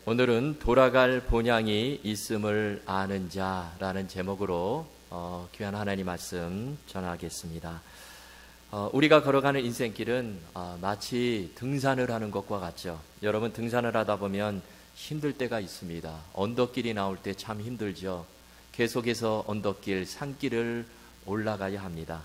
오늘은 돌아갈 본향이 있음을 아는 자라는 제목으로 귀한 하나님 말씀 전하겠습니다. 우리가 걸어가는 인생길은 마치 등산을 하는 것과 같죠. 여러분, 등산을 하다 보면 힘들 때가 있습니다. 언덕길이 나올 때 참 힘들죠. 계속해서 언덕길, 산길을 올라가야 합니다.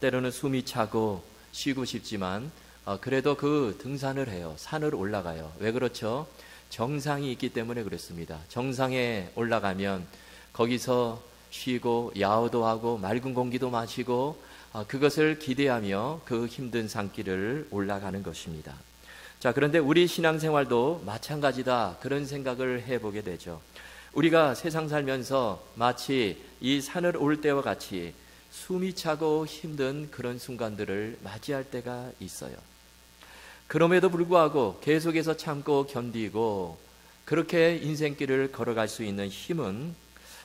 때로는 숨이 차고 쉬고 싶지만 그래도 그 등산을 해요. 산을 올라가요. 왜 그렇죠? 정상이 있기 때문에 그렇습니다. 정상에 올라가면 거기서 쉬고 야호도 하고 맑은 공기도 마시고 그것을 기대하며 그 힘든 산길을 올라가는 것입니다. 자, 그런데 우리 신앙생활도 마찬가지다, 그런 생각을 해보게 되죠. 우리가 세상 살면서 마치 이 산을 올 때와 같이 숨이 차고 힘든 그런 순간들을 맞이할 때가 있어요. 그럼에도 불구하고 계속해서 참고 견디고 그렇게 인생길을 걸어갈 수 있는 힘은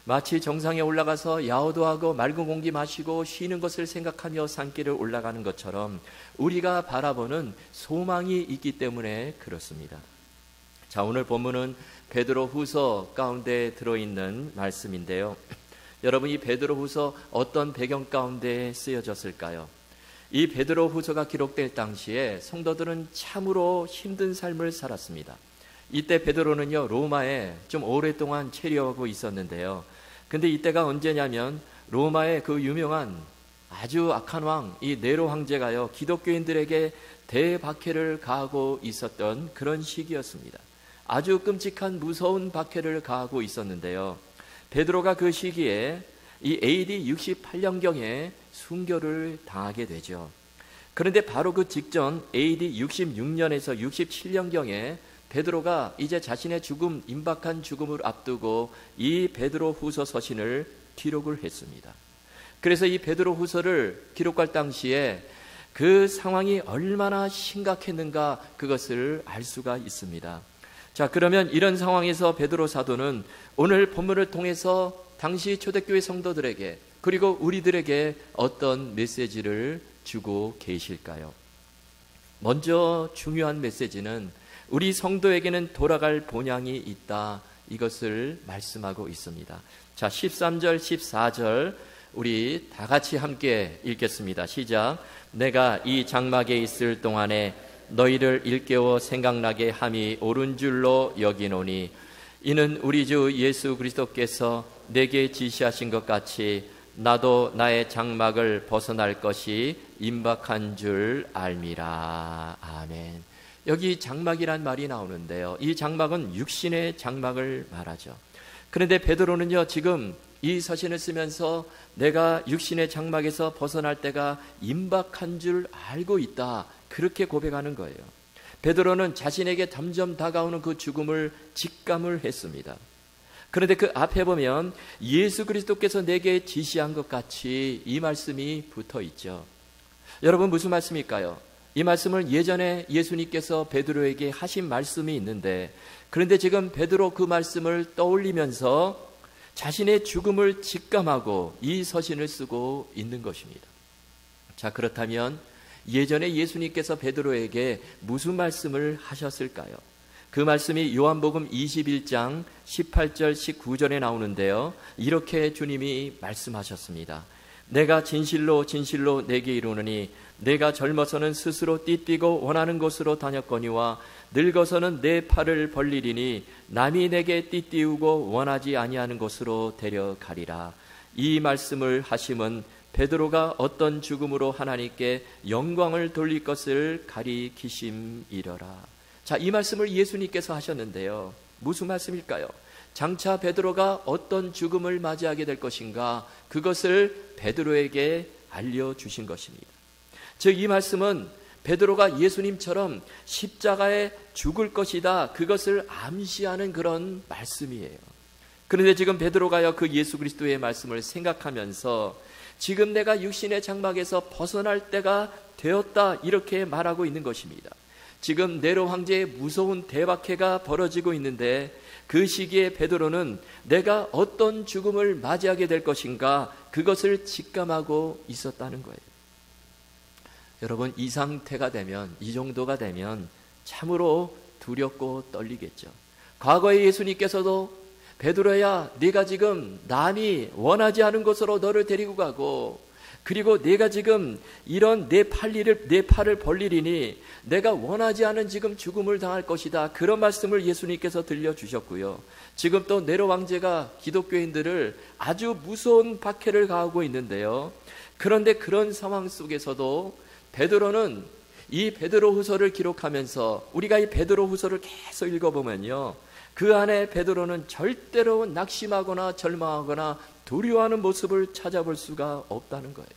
마치 정상에 올라가서 야호도 하고 맑은 공기 마시고 쉬는 것을 생각하며 산길을 올라가는 것처럼 우리가 바라보는 소망이 있기 때문에 그렇습니다. 자, 오늘 본문은 베드로후서 가운데 들어있는 말씀인데요. 여러분, 이 베드로후서 어떤 배경 가운데 쓰여졌을까요? 이 베드로후서가 기록될 당시에 성도들은 참으로 힘든 삶을 살았습니다. 이때 베드로는요, 로마에 좀 오랫동안 체류하고 있었는데요. 근데 이때가 언제냐면 로마의 그 유명한 아주 악한 왕, 이 네로 황제가요, 기독교인들에게 대박해를 가하고 있었던 그런 시기였습니다. 아주 끔찍한 무서운 박해를 가하고 있었는데요. 베드로가 그 시기에 이 AD 68년경에 순교를 당하게 되죠. 그런데 바로 그 직전 AD 66년에서 67년경에 베드로가 이제 자신의 죽음, 임박한 죽음을 앞두고 이 베드로후서 서신을 기록을 했습니다. 그래서 이 베드로후서를 기록할 당시에 그 상황이 얼마나 심각했는가, 그것을 알 수가 있습니다. 자, 그러면 이런 상황에서 베드로 사도는 오늘 본문을 통해서 당시 초대교회 성도들에게 그리고 우리들에게 어떤 메시지를 주고 계실까요? 먼저 중요한 메시지는 우리 성도에게는 돌아갈 본향이 있다, 이것을 말씀하고 있습니다. 자, 13절 14절 우리 다 같이 함께 읽겠습니다. 시작. 내가 이 장막에 있을 동안에 너희를 일깨워 생각나게 함이 옳은 줄로 여기노니 이는 우리 주 예수 그리스도께서 내게 지시하신 것 같이 나도 나의 장막을 벗어날 것이 임박한 줄 알미라. 아멘. 여기 장막이란 말이 나오는데요, 이 장막은 육신의 장막을 말하죠. 그런데 베드로는요, 지금 이 서신을 쓰면서 내가 육신의 장막에서 벗어날 때가 임박한 줄 알고 있다, 그렇게 고백하는 거예요. 베드로는 자신에게 점점 다가오는 그 죽음을 직감을 했습니다. 그런데 그 앞에 보면 예수 그리스도께서 내게 지시한 것 같이, 이 말씀이 붙어 있죠. 여러분, 무슨 말씀일까요? 이 말씀을 예전에 예수님께서 베드로에게 하신 말씀이 있는데, 그런데 지금 베드로 그 말씀을 떠올리면서 자신의 죽음을 직감하고 이 서신을 쓰고 있는 것입니다. 자, 그렇다면 예전에 예수님께서 베드로에게 무슨 말씀을 하셨을까요? 그 말씀이 요한복음 21장 18절 19절에 나오는데요, 이렇게 주님이 말씀하셨습니다. 내가 진실로 진실로 내게 이르노니 내가 젊어서는 스스로 띠뛰고 원하는 곳으로 다녔거니와 늙어서는 내 팔을 벌리리니 남이 내게 띠띠우고 원하지 아니하는 곳으로 데려가리라. 이 말씀을 하심은 베드로가 어떤 죽음으로 하나님께 영광을 돌릴 것을 가리키심이러라. 자, 이 말씀을 예수님께서 하셨는데요, 무슨 말씀일까요? 장차 베드로가 어떤 죽음을 맞이하게 될 것인가, 그것을 베드로에게 알려주신 것입니다. 즉, 이 말씀은 베드로가 예수님처럼 십자가에 죽을 것이다, 그것을 암시하는 그런 말씀이에요. 그런데 지금 베드로가요, 그 예수 그리스도의 말씀을 생각하면서 지금 내가 육신의 장막에서 벗어날 때가 되었다, 이렇게 말하고 있는 것입니다. 지금 네로 황제의 무서운 대박해가 벌어지고 있는데 그 시기에 베드로는 내가 어떤 죽음을 맞이하게 될 것인가, 그것을 직감하고 있었다는 거예요. 여러분, 이 상태가 되면, 이 정도가 되면 참으로 두렵고 떨리겠죠. 과거에 예수님께서도 베드로야, 네가 지금 남이 원하지 않은 곳으로 너를 데리고 가고, 그리고 네가 지금 이런 내 팔을 벌리리니 내가 원하지 않은 지금 죽음을 당할 것이다. 그런 말씀을 예수님께서 들려주셨고요. 지금 또 네로 황제가 기독교인들을 아주 무서운 박해를 가하고 있는데요. 그런데 그런 상황 속에서도 베드로는 이 베드로후서를 기록하면서, 우리가 이 베드로후서를 계속 읽어보면요, 그 안에 베드로는 절대로 낙심하거나 절망하거나 두려워하는 모습을 찾아볼 수가 없다는 거예요.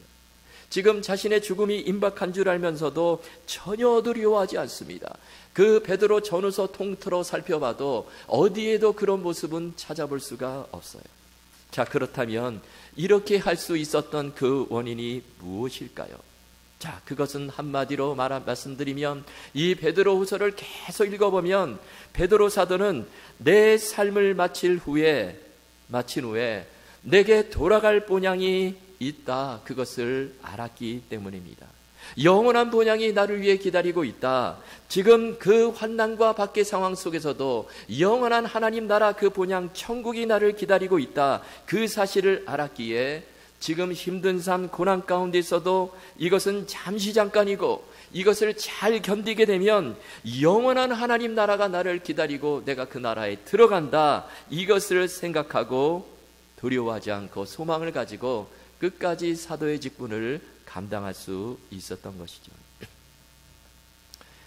지금 자신의 죽음이 임박한 줄 알면서도 전혀 두려워하지 않습니다. 그 베드로 전후서 통틀어 살펴봐도 어디에도 그런 모습은 찾아볼 수가 없어요. 자, 그렇다면 이렇게 할 수 있었던 그 원인이 무엇일까요? 자, 그것은 한마디로 말씀드리면, 이 베드로후서를 계속 읽어보면 베드로 사도는 내 삶을 마친 후에 내게 돌아갈 본향이 있다, 그것을 알았기 때문입니다. 영원한 본향이 나를 위해 기다리고 있다. 지금 그 환난과 박해 상황 속에서도 영원한 하나님 나라 그 본향 천국이 나를 기다리고 있다, 그 사실을 알았기에 지금 힘든 삶 고난 가운데 있어도 이것은 잠시 잠깐이고, 이것을 잘 견디게 되면 영원한 하나님 나라가 나를 기다리고 내가 그 나라에 들어간다, 이것을 생각하고 두려워하지 않고 소망을 가지고 끝까지 사도의 직분을 감당할 수 있었던 것이죠.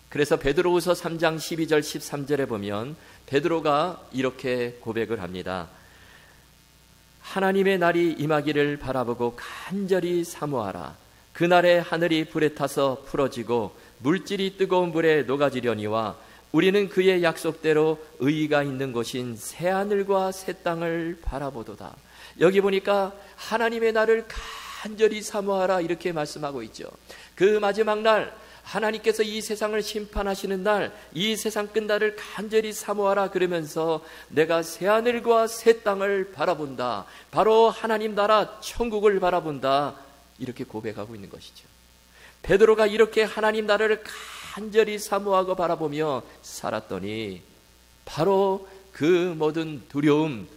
그래서 베드로후서 3장 12절 13절에 보면 베드로가 이렇게 고백을 합니다. 하나님의 날이 임하기를 바라보고 간절히 사모하라. 그날에 하늘이 불에 타서 풀어지고 물질이 뜨거운 불에 녹아지려니와 우리는 그의 약속대로 의의가 있는 곳인 새하늘과 새 땅을 바라보도다. 여기 보니까 하나님의 날을 간절히 사모하라, 이렇게 말씀하고 있죠. 그 마지막 날, 하나님께서 이 세상을 심판하시는 날, 이 세상 끝날을 간절히 사모하라 그러면서 내가 새하늘과 새 땅을 바라본다, 바로 하나님 나라 천국을 바라본다, 이렇게 고백하고 있는 것이죠. 베드로가 이렇게 하나님 나라를 간절히 사모하고 바라보며 살았더니 바로 그 모든 두려움,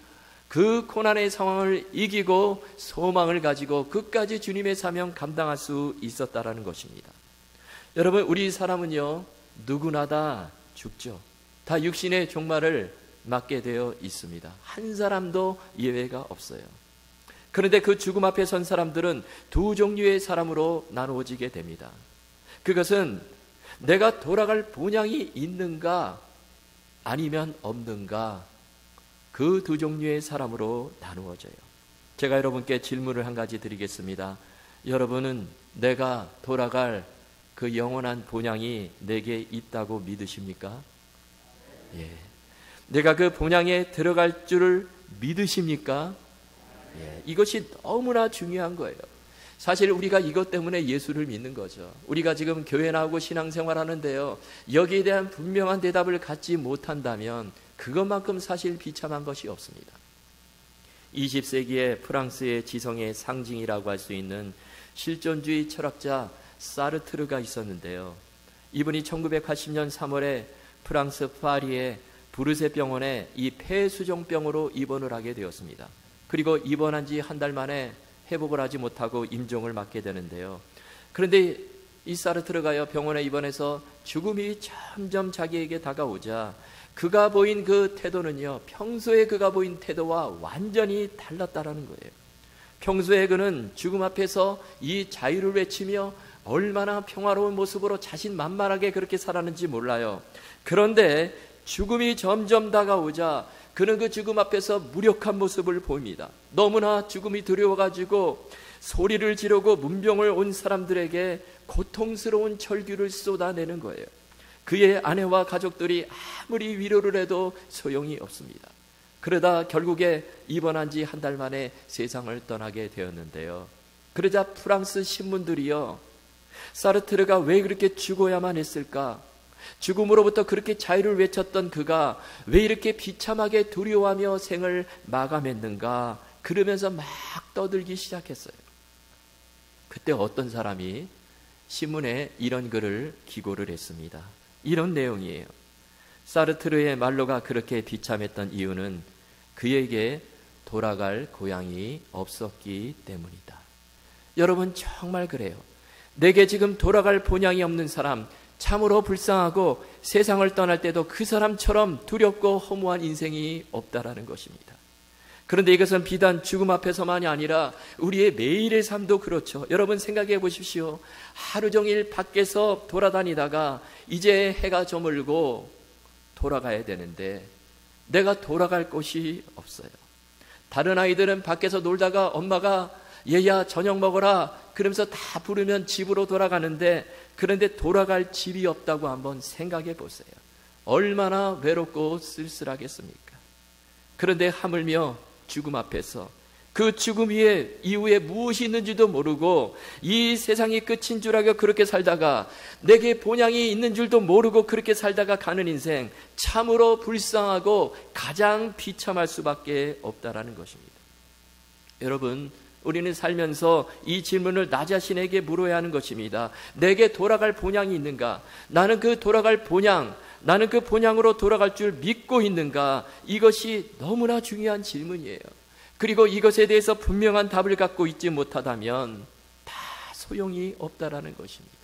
그 고난의 상황을 이기고 소망을 가지고 끝까지 주님의 사명 감당할 수 있었다라는 것입니다. 여러분, 우리 사람은요, 누구나 다 죽죠. 다 육신의 종말을 맞게 되어 있습니다. 한 사람도 예외가 없어요. 그런데 그 죽음 앞에 선 사람들은 두 종류의 사람으로 나누어지게 됩니다. 그것은 내가 돌아갈 본향이 있는가 아니면 없는가, 그 두 종류의 사람으로 나누어져요. 제가 여러분께 질문을 한 가지 드리겠습니다. 여러분은 내가 돌아갈 그 영원한 본향이 내게 있다고 믿으십니까? 예. 내가 그 본향에 들어갈 줄을 믿으십니까? 예. 이것이 너무나 중요한 거예요. 사실 우리가 이것 때문에 예수를 믿는 거죠. 우리가 지금 교회 나오고 신앙생활 하는데요, 여기에 대한 분명한 대답을 갖지 못한다면 그것만큼 사실 비참한 것이 없습니다. 20세기의 프랑스의 지성의 상징이라고 할 수 있는 실존주의 철학자 사르트르가 있었는데요. 이분이 1980년 3월에 프랑스 파리의 부르세 병원에 이 폐수종병으로 입원을 하게 되었습니다. 그리고 입원한 지 한 달 만에 회복을 하지 못하고 임종을 맞게 되는데요. 그런데 이 사르트르가요, 병원에 입원해서 죽음이 점점 자기에게 다가오자 그가 보인 그 태도는요, 평소에 그가 보인 태도와 완전히 달랐다라는 거예요. 평소에 그는 죽음 앞에서 이 자유를 외치며 얼마나 평화로운 모습으로 자신만만하게 그렇게 살았는지 몰라요. 그런데 죽음이 점점 다가오자 그는 그 죽음 앞에서 무력한 모습을 보입니다. 너무나 죽음이 두려워가지고 소리를 지르고 문병을 온 사람들에게 고통스러운 절규를 쏟아내는 거예요. 그의 아내와 가족들이 아무리 위로를 해도 소용이 없습니다. 그러다 결국에 입원한 지 한 달 만에 세상을 떠나게 되었는데요. 그러자 프랑스 신문들이요, 사르트르가 왜 그렇게 죽어야만 했을까? 죽음으로부터 그렇게 자유를 외쳤던 그가 왜 이렇게 비참하게 두려워하며 생을 마감했는가? 그러면서 막 떠들기 시작했어요. 그때 어떤 사람이 신문에 이런 글을 기고를 했습니다. 이런 내용이에요. 사르트르의 말로가 그렇게 비참했던 이유는 그에게 돌아갈 고향이 없었기 때문이다. 여러분 정말 그래요. 내게 지금 돌아갈 본향이 없는 사람, 참으로 불쌍하고 세상을 떠날 때도 그 사람처럼 두렵고 허무한 인생이 없다라는 것입니다. 그런데 이것은 비단 죽음 앞에서만이 아니라 우리의 매일의 삶도 그렇죠. 여러분 생각해 보십시오. 하루 종일 밖에서 돌아다니다가 이제 해가 저물고 돌아가야 되는데 내가 돌아갈 곳이 없어요. 다른 아이들은 밖에서 놀다가 엄마가 얘야 저녁 먹어라 그러면서 다 부르면 집으로 돌아가는데, 그런데 돌아갈 집이 없다고 한번 생각해 보세요. 얼마나 외롭고 쓸쓸하겠습니까? 그런데 하물며 죽음 앞에서 그 죽음 위에 이후에 무엇이 있는지도 모르고 이 세상이 끝인 줄 알고 그렇게 살다가 내게 본향이 있는 줄도 모르고 그렇게 살다가 가는 인생, 참으로 불쌍하고 가장 비참할 수밖에 없다라는 것입니다. 여러분, 우리는 살면서 이 질문을 나 자신에게 물어야 하는 것입니다. 내게 돌아갈 본향이 있는가? 나는 그 돌아갈 본향, 나는 그 본향으로 돌아갈 줄 믿고 있는가? 이것이 너무나 중요한 질문이에요. 그리고 이것에 대해서 분명한 답을 갖고 있지 못하다면 다 소용이 없다라는 것입니다.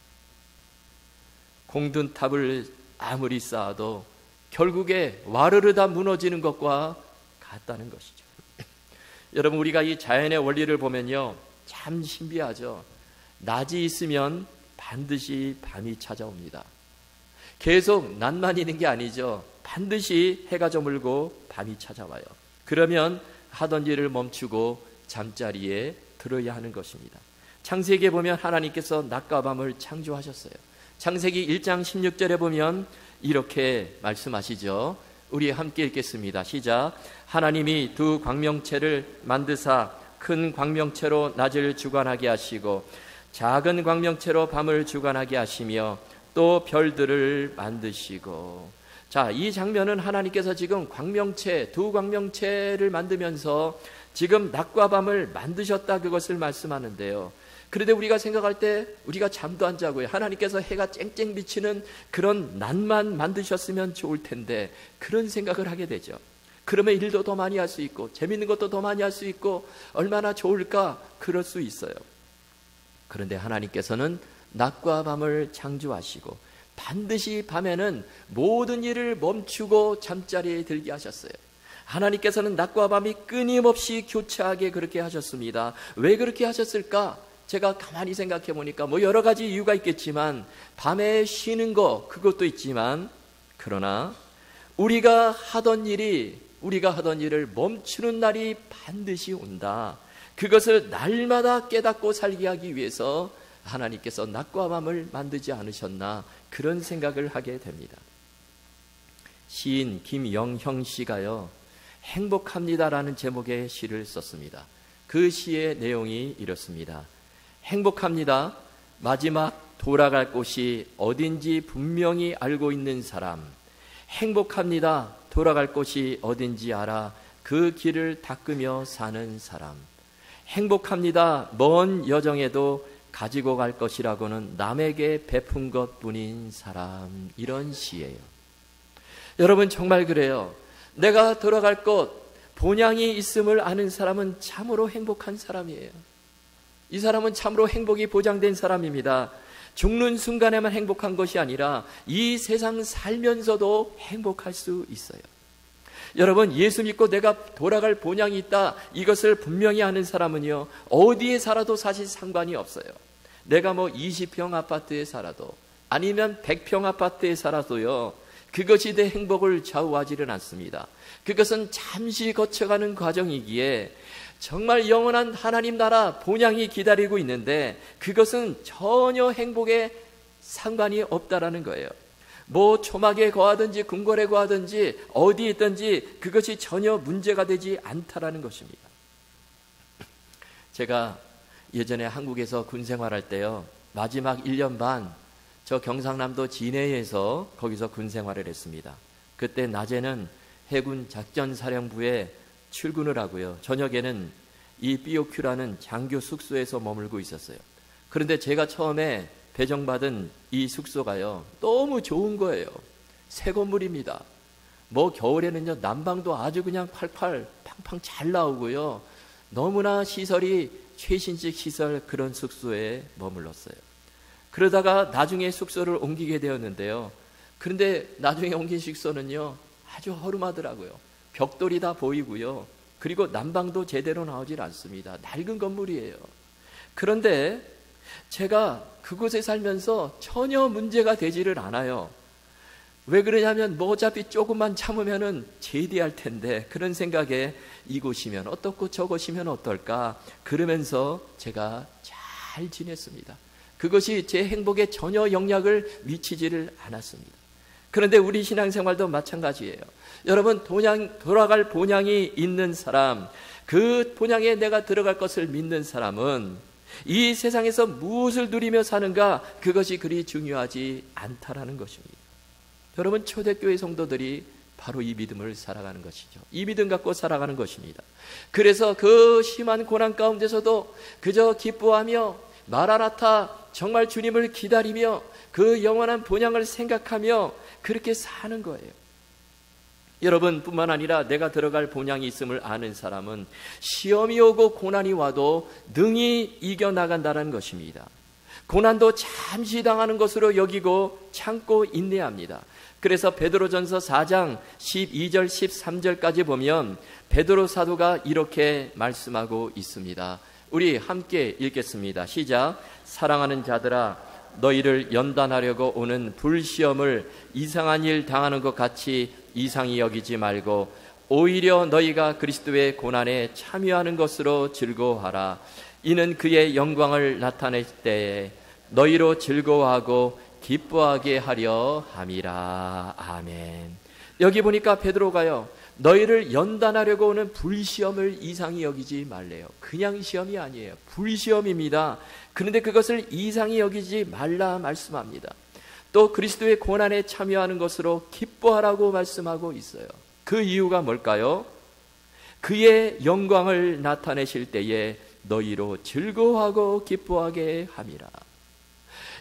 공든 탑을 아무리 쌓아도 결국에 와르르 다 무너지는 것과 같다는 것이죠. 여러분, 우리가 이 자연의 원리를 보면요, 참 신비하죠. 낮이 있으면 반드시 밤이 찾아옵니다. 계속 낮만 있는 게 아니죠. 반드시 해가 저물고 밤이 찾아와요. 그러면 하던 일을 멈추고 잠자리에 들어야 하는 것입니다. 창세기에 보면 하나님께서 낮과 밤을 창조하셨어요. 창세기 1장 16절에 보면 이렇게 말씀하시죠. 우리 함께 읽겠습니다. 시작. 하나님이 두 광명체를 만드사 큰 광명체로 낮을 주관하게 하시고 작은 광명체로 밤을 주관하게 하시며 또 별들을 만드시고. 자, 이 장면은 하나님께서 지금 광명체, 두 광명체를 만들면서 지금 낮과 밤을 만드셨다, 그것을 말씀하는데요. 그런데 우리가 생각할 때 우리가 잠도 안 자고요. 하나님께서 해가 쨍쨍 비치는 그런 낮만 만드셨으면 좋을 텐데 그런 생각을 하게 되죠. 그러면 일도 더 많이 할 수 있고 재밌는 것도 더 많이 할 수 있고 얼마나 좋을까, 그럴 수 있어요. 그런데 하나님께서는 낮과 밤을 창조하시고 반드시 밤에는 모든 일을 멈추고 잠자리에 들게 하셨어요. 하나님께서는 낮과 밤이 끊임없이 교차하게 그렇게 하셨습니다. 왜 그렇게 하셨을까? 제가 가만히 생각해 보니까 여러 가지 이유가 있겠지만 밤에 쉬는 거 그것도 있지만, 그러나 우리가 하던 일을 멈추는 날이 반드시 온다. 그것을 날마다 깨닫고 살게 하기 위해서 하나님께서 낮과 밤을 만들지 않으셨나, 그런 생각을 하게 됩니다. 시인 김영형 씨가요, 행복합니다라는 제목의 시를 썼습니다. 그 시의 내용이 이렇습니다. 행복합니다. 마지막 돌아갈 곳이 어딘지 분명히 알고 있는 사람. 행복합니다. 돌아갈 곳이 어딘지 알아 그 길을 닦으며 사는 사람. 행복합니다. 먼 여정에도 가지고 갈 것이라고는 남에게 베푼 것뿐인 사람. 이런 시예요. 여러분 정말 그래요. 내가 돌아갈 곳, 본향이 있음을 아는 사람은 참으로 행복한 사람이에요. 이 사람은 참으로 행복이 보장된 사람입니다. 죽는 순간에만 행복한 것이 아니라 이 세상 살면서도 행복할 수 있어요. 여러분, 예수 믿고 내가 돌아갈 본향이 있다, 이것을 분명히 아는 사람은요, 어디에 살아도 사실 상관이 없어요. 내가 20평 아파트에 살아도 아니면 100평 아파트에 살아도요, 그것이 내 행복을 좌우하지는 않습니다. 그것은 잠시 거쳐가는 과정이기에 정말 영원한 하나님 나라 본향이 기다리고 있는데 그것은 전혀 행복에 상관이 없다라는 거예요. 초막에 거하든지 궁궐에 거하든지 어디에 있든지 그것이 전혀 문제가 되지 않다라는 것입니다. 제가 예전에 한국에서 군 생활할 때요, 마지막 1년 반 저 경상남도 진해에서 거기서 군 생활을 했습니다. 그때 낮에는 해군 작전사령부에 출근을 하고요, 저녁에는 이 BOQ라는 장교 숙소에서 머물고 있었어요. 그런데 제가 처음에 배정받은 이 숙소가요, 너무 좋은 거예요. 새 건물입니다. 뭐 겨울에는요 난방도 아주 그냥 팔팔 팡팡 잘 나오고요. 너무나 시설이 최신식 시설 그런 숙소에 머물렀어요. 그러다가 나중에 숙소를 옮기게 되었는데요. 그런데 나중에 옮긴 숙소는요 아주 허름하더라고요. 벽돌이 다 보이고요. 그리고 난방도 제대로 나오질 않습니다. 낡은 건물이에요. 그런데 제가 그곳에 살면서 전혀 문제가 되지를 않아요. 왜 그러냐면 뭐 어차피 조금만 참으면은 제대할 텐데 그런 생각에 이곳이면 어떻고 저곳이면 어떨까 그러면서 제가 잘 지냈습니다. 그것이 제 행복에 전혀 영향을 미치지를 않았습니다. 그런데 우리 신앙생활도 마찬가지예요. 여러분 돌아갈 본향이 있는 사람, 그 본향에 내가 들어갈 것을 믿는 사람은 이 세상에서 무엇을 누리며 사는가 그것이 그리 중요하지 않다라는 것입니다. 여러분 초대교회 성도들이 바로 이 믿음을 살아가는 것이죠. 이 믿음 갖고 살아가는 것입니다. 그래서 그 심한 고난 가운데서도 그저 기뻐하며 마라나타 정말 주님을 기다리며 그 영원한 본향을 생각하며 그렇게 사는 거예요. 여러분 뿐만 아니라 내가 들어갈 본향이 있음을 아는 사람은 시험이 오고 고난이 와도 능히 이겨나간다는 것입니다. 고난도 잠시 당하는 것으로 여기고 참고 인내합니다. 그래서 베드로전서 4장 12절 13절까지 보면 베드로 사도가 이렇게 말씀하고 있습니다. 우리 함께 읽겠습니다. 시작. 사랑하는 자들아 너희를 연단하려고 오는 불시험을 이상한 일 당하는 것 같이 이상히 여기지 말고 오히려 너희가 그리스도의 고난에 참여하는 것으로 즐거워하라. 이는 그의 영광을 나타낼 때에 너희로 즐거워하고 기뻐하게 하려 함이라. 아멘. 여기 보니까 베드로가요 너희를 연단하려고 오는 불시험을 이상히 여기지 말래요. 그냥 시험이 아니에요. 불시험입니다. 그런데 그것을 이상히 여기지 말라 말씀합니다. 또 그리스도의 고난에 참여하는 것으로 기뻐하라고 말씀하고 있어요. 그 이유가 뭘까요? 그의 영광을 나타내실 때에 너희로 즐거워하고 기뻐하게 함이라.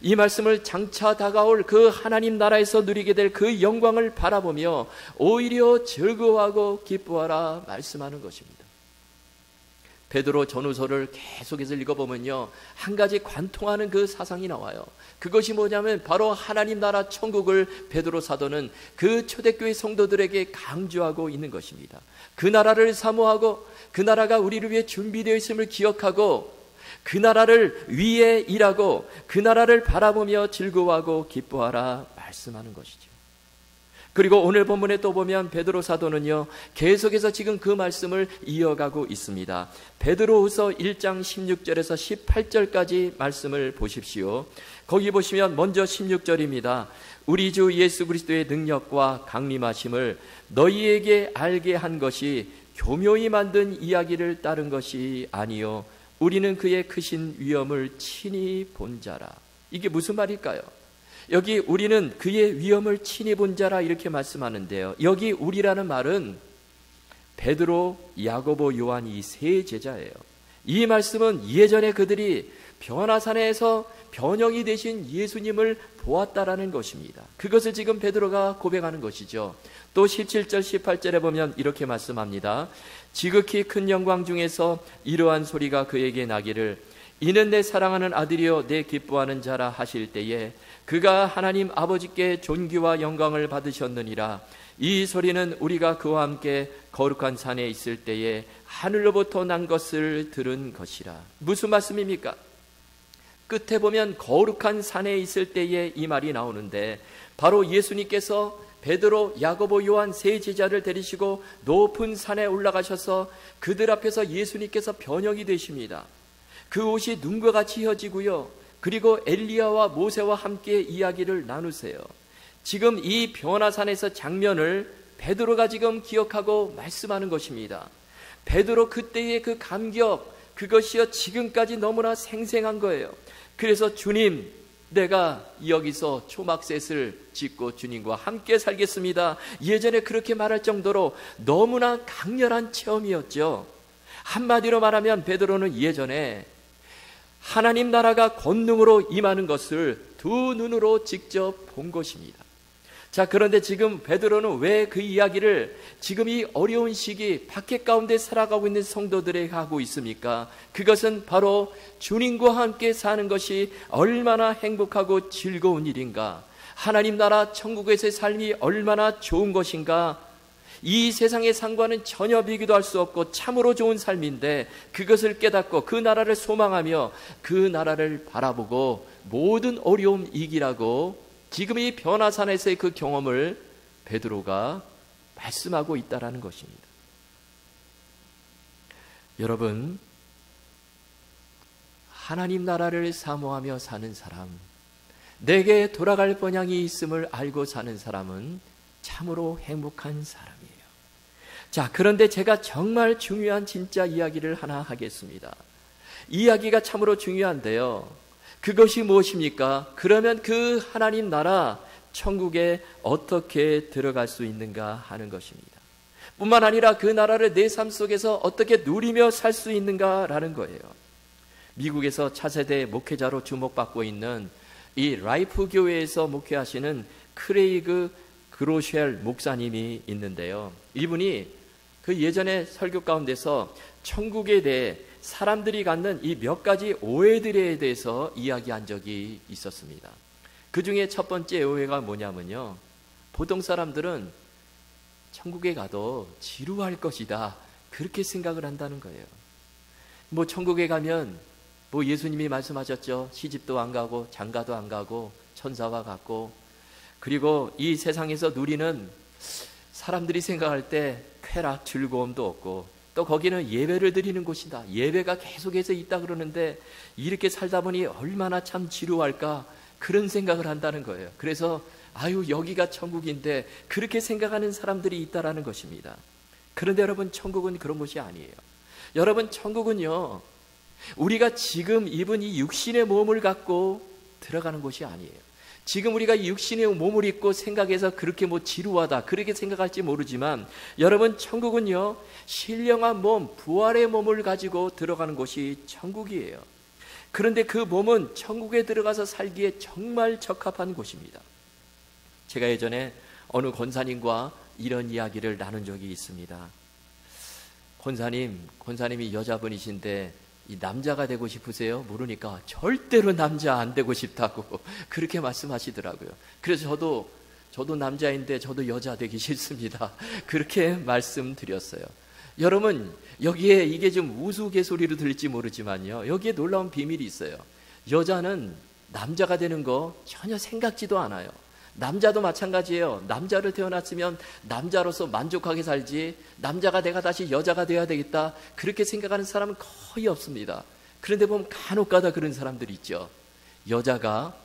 이 말씀을 장차 다가올 그 하나님 나라에서 누리게 될 그 영광을 바라보며 오히려 즐거워하고 기뻐하라 말씀하는 것입니다. 베드로 전후서를 계속해서 읽어보면요 한 가지 관통하는 그 사상이 나와요. 그것이 뭐냐면 바로 하나님 나라 천국을 베드로 사도는 그 초대교회 성도들에게 강조하고 있는 것입니다. 그 나라를 사모하고 그 나라가 우리를 위해 준비되어 있음을 기억하고 그 나라를 위해 일하고 그 나라를 바라보며 즐거워하고 기뻐하라 말씀하는 것이죠. 그리고 오늘 본문에 또 보면 베드로 사도는요 계속해서 지금 그 말씀을 이어가고 있습니다. 베드로후서 1장 16절에서 18절까지 말씀을 보십시오. 거기 보시면 먼저 16절입니다. 우리 주 예수 그리스도의 능력과 강림하심을 너희에게 알게 한 것이 교묘히 만든 이야기를 따른 것이 아니요 우리는 그의 크신 위엄을 친히 본 자라. 이게 무슨 말일까요? 여기 우리는 그의 위엄을 친히 본 자라 이렇게 말씀하는데요. 여기 우리라는 말은 베드로, 야고보, 요한 이 세 제자예요. 이 말씀은 예전에 그들이 변화산에서 변형이 되신 예수님을 보았다라는 것입니다. 그것을 지금 베드로가 고백하는 것이죠. 또 17절 18절에 보면 이렇게 말씀합니다. 지극히 큰 영광 중에서 이러한 소리가 그에게 나기를 이는 내 사랑하는 아들이요 내 기뻐하는 자라 하실 때에 그가 하나님 아버지께 존귀와 영광을 받으셨느니라. 이 소리는 우리가 그와 함께 거룩한 산에 있을 때에 하늘로부터 난 것을 들은 것이라. 무슨 말씀입니까? 끝에 보면 거룩한 산에 있을 때에 이 말이 나오는데 바로 예수님께서 베드로, 야고보, 요한 세 제자를 데리시고 높은 산에 올라가셔서 그들 앞에서 예수님께서 변형이 되십니다. 그 옷이 눈과 같이 혀지고요. 그리고 엘리야와 모세와 함께 이야기를 나누세요. 지금 이 변화산에서 장면을 베드로가 지금 기억하고 말씀하는 것입니다. 베드로 그때의 그 감격, 그것이요 지금까지 너무나 생생한 거예요. 그래서 주님, 내가 여기서 초막셋을 짓고 주님과 함께 살겠습니다. 예전에 그렇게 말할 정도로 너무나 강렬한 체험이었죠. 한마디로 말하면 베드로는 예전에 하나님 나라가 권능으로 임하는 것을 두 눈으로 직접 본 것입니다. 자, 그런데 지금 베드로는 왜 그 이야기를 지금 이 어려운 시기 박해 가운데 살아가고 있는 성도들에게 하고 있습니까? 그것은 바로 주님과 함께 사는 것이 얼마나 행복하고 즐거운 일인가, 하나님 나라 천국에서의 삶이 얼마나 좋은 것인가, 이 세상의 상과는 전혀 비교도 할 수 없고 참으로 좋은 삶인데 그것을 깨닫고 그 나라를 소망하며 그 나라를 바라보고 모든 어려움 이기라고 지금 이 변화산에서의 그 경험을 베드로가 말씀하고 있다라는 것입니다. 여러분, 하나님 나라를 사모하며 사는 사람, 내게 돌아갈 번향이 있음을 알고 사는 사람은 참으로 행복한 사람이에요. 자, 그런데 제가 정말 중요한 진짜 이야기를 하나 하겠습니다. 이야기가 참으로 중요한데요. 그것이 무엇입니까? 그러면 그 하나님 나라 천국에 어떻게 들어갈 수 있는가 하는 것입니다. 뿐만 아니라 그 나라를 내 삶 속에서 어떻게 누리며 살 수 있는가라는 거예요. 미국에서 차세대 목회자로 주목받고 있는 이 라이프 교회에서 목회하시는 크레이그 그로쉘 목사님이 있는데요. 이분이 그 예전에 설교 가운데서 천국에 대해 사람들이 갖는 이 몇 가지 오해들에 대해서 이야기한 적이 있었습니다. 그 중에 첫 번째 오해가 뭐냐면요, 보통 사람들은 천국에 가도 지루할 것이다, 그렇게 생각을 한다는 거예요. 뭐 천국에 가면 뭐 예수님이 말씀하셨죠. 시집도 안 가고 장가도 안 가고 천사와 같고, 그리고 이 세상에서 누리는 사람들이 생각할 때 쾌락, 즐거움도 없고, 또 거기는 예배를 드리는 곳이다, 예배가 계속해서 있다 그러는데 이렇게 살다 보니 얼마나 참 지루할까, 그런 생각을 한다는 거예요. 그래서 아유, 여기가 천국인데 그렇게 생각하는 사람들이 있다라는 것입니다. 그런데 여러분, 천국은 그런 곳이 아니에요. 여러분, 천국은요, 우리가 지금 입은 이 육신의 몸을 갖고 들어가는 곳이 아니에요. 지금 우리가 이 육신의 몸을 입고 생각해서 그렇게 뭐 지루하다, 그렇게 생각할지 모르지만 여러분, 천국은요, 신령한 몸, 부활의 몸을 가지고 들어가는 곳이 천국이에요. 그런데 그 몸은 천국에 들어가서 살기에 정말 적합한 곳입니다. 제가 예전에 어느 권사님과 이런 이야기를 나눈 적이 있습니다. 권사님이 여자분이신데 이 남자가 되고 싶으세요? 물으니까 절대로 남자 안 되고 싶다고 그렇게 말씀하시더라고요. 그래서 저도 남자인데 저도 여자 되기 싫습니다, 그렇게 말씀드렸어요. 여러분, 여기에 이게 좀 우스갯소리로 들릴지 모르지만요, 여기에 놀라운 비밀이 있어요. 여자는 남자가 되는 거 전혀 생각지도 않아요. 남자도 마찬가지예요. 남자를 태어났으면 남자로서 만족하게 살지, 남자가 내가 다시 여자가 되어야 되겠다, 그렇게 생각하는 사람은 거의 없습니다. 그런데 보면 간혹가다 그런 사람들이 있죠. 여자가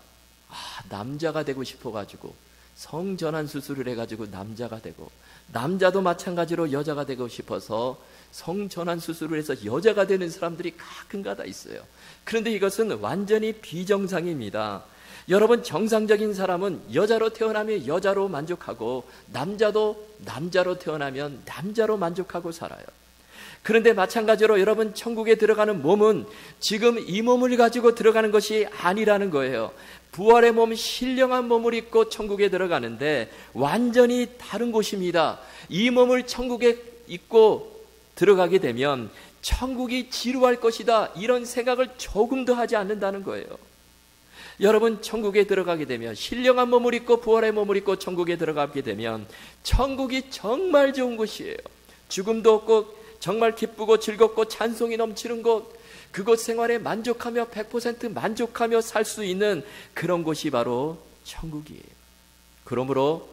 남자가 되고 싶어가지고 성전환 수술을 해가지고 남자가 되고, 남자도 마찬가지로 여자가 되고 싶어서 성전환 수술을 해서 여자가 되는 사람들이 가끔가다 있어요. 그런데 이것은 완전히 비정상입니다. 여러분, 정상적인 사람은 여자로 태어나면 여자로 만족하고 남자도 남자로 태어나면 남자로 만족하고 살아요. 그런데 마찬가지로 여러분, 천국에 들어가는 몸은 지금 이 몸을 가지고 들어가는 것이 아니라는 거예요. 부활의 몸, 신령한 몸을 입고 천국에 들어가는데 완전히 다른 곳입니다. 이 몸을 천국에 입고 들어가게 되면 천국이 지루할 것이다, 이런 생각을 조금도 하지 않는다는 거예요. 여러분, 천국에 들어가게 되면, 신령한 몸을 입고 부활의 몸을 입고 천국에 들어가게 되면 천국이 정말 좋은 곳이에요. 죽음도 없고 정말 기쁘고 즐겁고 찬송이 넘치는 곳, 그곳 생활에 만족하며 100% 만족하며 살 수 있는 그런 곳이 바로 천국이에요. 그러므로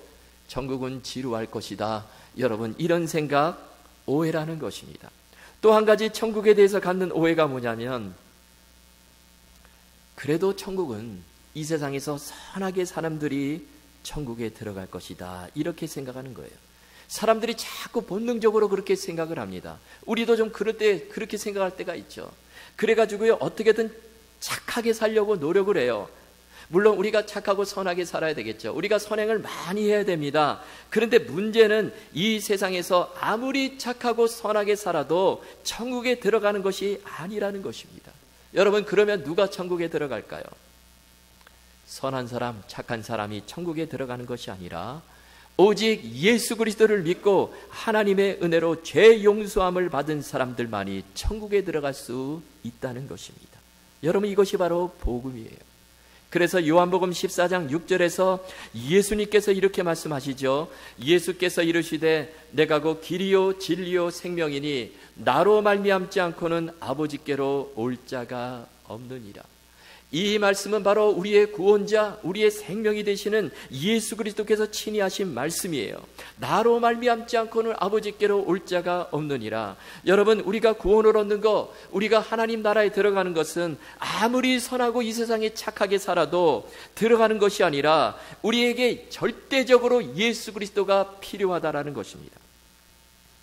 천국은 지루할 것이다, 여러분, 이런 생각 오해라는 것입니다. 또 한 가지 천국에 대해서 갖는 오해가 뭐냐면, 그래도 천국은 이 세상에서 선하게 사람들이 천국에 들어갈 것이다, 이렇게 생각하는 거예요. 사람들이 자꾸 본능적으로 그렇게 생각을 합니다. 우리도 좀 그럴 때 그렇게 생각할 때가 있죠. 그래가지고요, 어떻게든 착하게 살려고 노력을 해요. 물론 우리가 착하고 선하게 살아야 되겠죠. 우리가 선행을 많이 해야 됩니다. 그런데 문제는 이 세상에서 아무리 착하고 선하게 살아도 천국에 들어가는 것이 아니라는 것입니다. 여러분, 그러면 누가 천국에 들어갈까요? 선한 사람, 착한 사람이 천국에 들어가는 것이 아니라 오직 예수 그리스도를 믿고 하나님의 은혜로 죄 용서함을 받은 사람들만이 천국에 들어갈 수 있다는 것입니다. 여러분, 이것이 바로 복음이에요. 그래서 요한복음 14장 6절에서 예수님께서 이렇게 말씀하시죠. 예수께서 이르시되 내가 곧 길이요 진리요 생명이니 나로 말미암지 않고는 아버지께로 올 자가 없느니라. 이 말씀은 바로 우리의 구원자, 우리의 생명이 되시는 예수 그리스도께서 친히 하신 말씀이에요. 나로 말미암지 않고는 아버지께로 올 자가 없느니라. 여러분, 우리가 구원을 얻는 것, 우리가 하나님 나라에 들어가는 것은 아무리 선하고 이 세상에 착하게 살아도 들어가는 것이 아니라 우리에게 절대적으로 예수 그리스도가 필요하다라는 것입니다.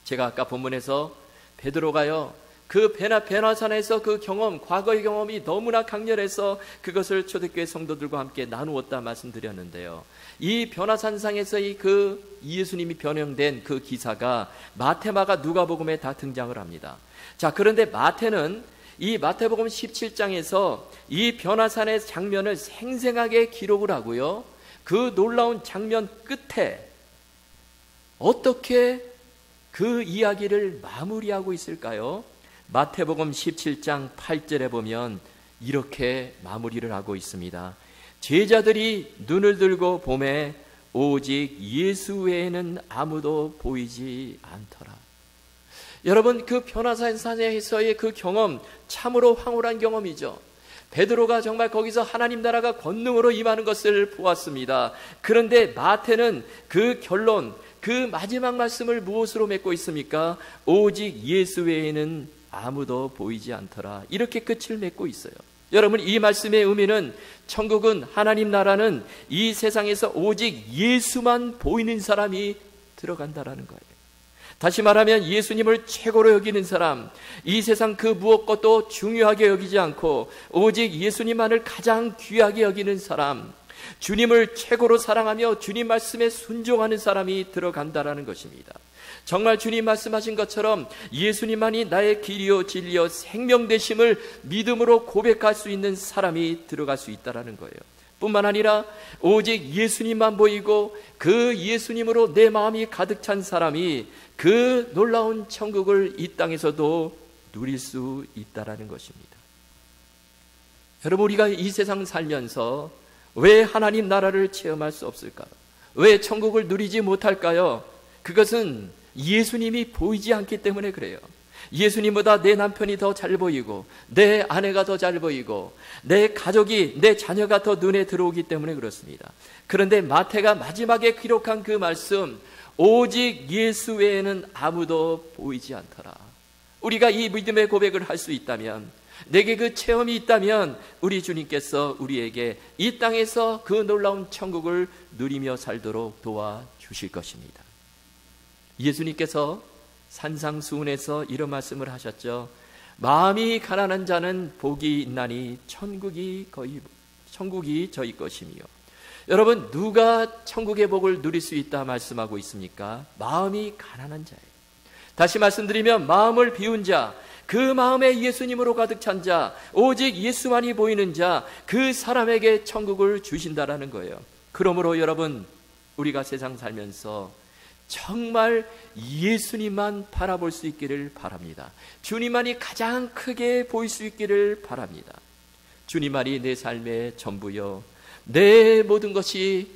제가 아까 본문에서 베드로가요, 그 베나산에서 그 경험, 과거의 경험이 너무나 강렬해서 그것을 초대교회 성도들과 함께 나누었다 말씀드렸는데요. 이 변화산상에서의 그 예수님이 변형된 그 기사가 마태, 마가, 누가복음에 다 등장을 합니다. 자, 그런데 마태는 이 마태복음 17장에서 이 변화산의 장면을 생생하게 기록을 하고요, 그 놀라운 장면 끝에 어떻게 그 이야기를 마무리하고 있을까요? 마태복음 17장 8절에 보면 이렇게 마무리를 하고 있습니다. 제자들이 눈을 들고 보매 오직 예수 외에는 아무도 보이지 않더라. 여러분, 그 변화산에서의 그 경험, 참으로 황홀한 경험이죠. 베드로가 정말 거기서 하나님 나라가 권능으로 임하는 것을 보았습니다. 그런데 마태는 그 결론, 그 마지막 말씀을 무엇으로 맺고 있습니까? 오직 예수 외에는 아무도 보이지 않더라. 이렇게 끝을 맺고 있어요. 여러분, 이 말씀의 의미는 천국은, 하나님 나라는 이 세상에서 오직 예수만 보이는 사람이 들어간다라는 거예요. 다시 말하면 예수님을 최고로 여기는 사람, 이 세상 그 무엇것도 중요하게 여기지 않고 오직 예수님만을 가장 귀하게 여기는 사람, 주님을 최고로 사랑하며 주님 말씀에 순종하는 사람이 들어간다라는 것입니다. 정말 주님 말씀하신 것처럼 예수님만이 나의 길이요 진리요 생명 되심을 믿음으로 고백할 수 있는 사람이 들어갈 수 있다는 거예요. 뿐만 아니라 오직 예수님만 보이고 그 예수님으로 내 마음이 가득 찬 사람이 그 놀라운 천국을 이 땅에서도 누릴 수 있다는 것입니다. 여러분, 우리가 이 세상 살면서 왜 하나님 나라를 체험할 수 없을까? 왜 천국을 누리지 못할까요? 그것은 예수님이 보이지 않기 때문에 그래요. 예수님보다 내 남편이 더 잘 보이고 내 아내가 더 잘 보이고 내 가족이, 내 자녀가 더 눈에 들어오기 때문에 그렇습니다. 그런데 마태가 마지막에 기록한 그 말씀, 오직 예수 외에는 아무도 보이지 않더라. 우리가 이 믿음의 고백을 할 수 있다면, 내게 그 체험이 있다면 우리 주님께서 우리에게 이 땅에서 그 놀라운 천국을 누리며 살도록 도와주실 것입니다. 예수님께서 산상수훈에서 이런 말씀을 하셨죠. 마음이 가난한 자는 복이 있나니 천국이 저희 것이며. 여러분, 누가 천국의 복을 누릴 수 있다 말씀하고 있습니까? 마음이 가난한 자예요. 다시 말씀드리면 마음을 비운 자, 그 마음에 예수님으로 가득 찬 자, 오직 예수만이 보이는 자, 그 사람에게 천국을 주신다라는 거예요. 그러므로 여러분, 우리가 세상 살면서 정말 예수님만 바라볼 수 있기를 바랍니다. 주님만이 가장 크게 보일 수 있기를 바랍니다. 주님만이 내 삶의 전부요, 내 모든 것이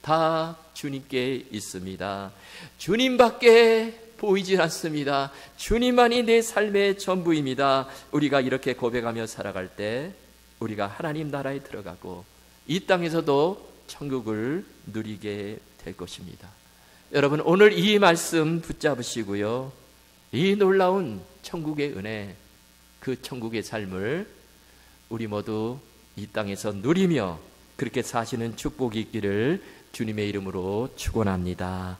다 주님께 있습니다. 주님밖에 보이질 않습니다. 주님만이 내 삶의 전부입니다. 우리가 이렇게 고백하며 살아갈 때 우리가 하나님 나라에 들어가고 이 땅에서도 천국을 누리게 될 것입니다. 여러분, 오늘 이 말씀 붙잡으시고요, 이 놀라운 천국의 은혜, 그 천국의 삶을 우리 모두 이 땅에서 누리며 그렇게 사시는 축복이 있기를 주님의 이름으로 축원합니다.